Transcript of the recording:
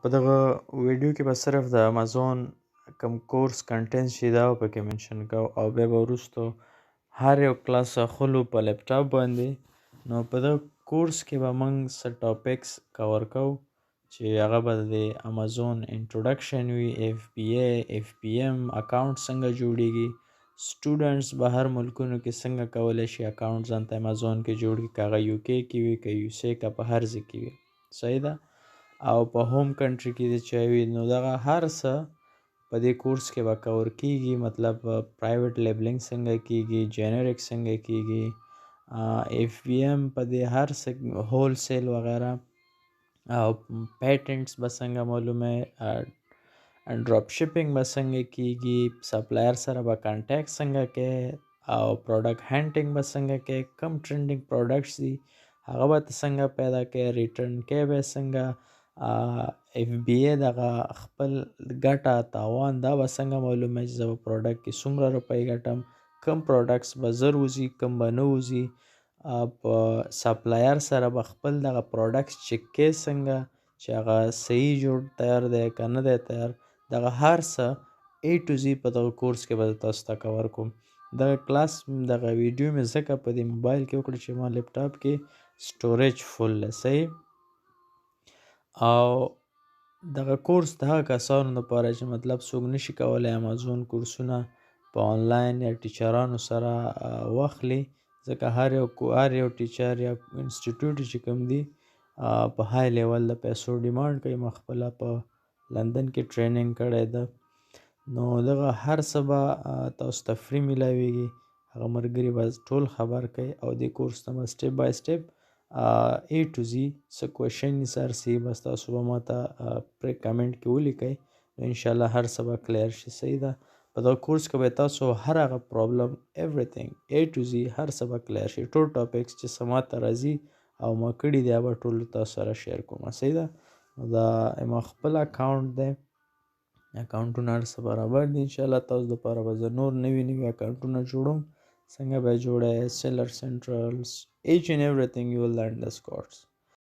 په دغه ویډیو کې به صرف د امازون کوم کورس کنټینټ چې دا به پکې منشن کوو او بیا به وروستو هر یو کلاس اخلو په لیپټاپ باندې. نو په دغه کورس کې به موږ څه ټاپکس کور کوو چې هغه به د امازون انټروډکشن وي، FBA FBM اکاونټ څنګه جوړیږي، سټوډنټس بهر ملکونو کې څنګه کولی شي اکاونټ ځان ته امازون کې جوړ کړي، که هغه UK کې وي که USA که په هر ځای کې وي. صحیح ده. او په هوم کنټري کې دې چې وي نو دغه هر څه په دې کورس کې به کور کیږي. مطلب پرایویټ لیبلینګ څنګه کیږي، جنریک څنګه کیږي، FBM په دې هر څه هول سیل وغیرہ، او پیټنټس به څنګه معلومه، ډراپ شپینګ به څنګه کیږي، سپلایر سره به کانټیکټ څنګه کوي، او پروډکټ هانټینګ به څنګه کوي، کم ټرینډینګ پروډکټس دي هغه به ته څنګه پیدا کوي، ریټرن کوي به څنګه، FBA دغه خپل ګټه تاوان دا به څنګه معلومه چې زه په پروډکټ کې څومره روپۍ ګټم، کم پروډکټس به زر وځي کم به نه وځي، په سپلایر سره به خپل دغه پروډکټس چک کوي څنګه چې هغه صحیح جوړ تیار دی که نه دی تیار. دغه هر څه A to Z په دغه کورس کې به تاسو ته کور کوم. دغه کلاس دغه ویډیو مې ځکه په دې موبایل کې وکړه چې ما لیپټاپ کې سټوریج فل دی. صحیح. او دغه کورس د هغه کسانو لپاره چې مطلب څوک نشي کولی امازون کورسونه په آنلاین یا ټیچرانو سره واخلي، ځکه هر یو ټیچر یا انسټیټیوټ چې کوم دی په های لیول د پیسو ډیمانډ کوي. ما خپله په لندن کې ټریننګ کړی ده، نو دغه هر څه به تاسو ته فری میلاویږي. هغه ملګري به ټول خبر کوي او دې کورس ته به سټیپ بای سټیپ A to Z څه کوېشن سر سی بس تاسو به ما ته پرې کمنټ کې ولیکئ، نو انشاءالله هر څه به کلیر شي. صحیح ده. په دغه کورس کې به تاسو هر هغه پرابلم ایوریثینګ A to Z هر څه به کلیر شي. ټول ټاپکس چې څه ما ته راځي او ما کړي دي هغه به ټول تاسو سره شیر کوم. صحیح ده. نو دا ما خپل اکاونټ دی، اکاونټونه هر څه برابر دي. انشاءالله تاسو دپاره به زه نور نوي اکاونټونه جوړوم، څنګه به جوړه، سیلر سنټرلز، each and everything you will learn this course.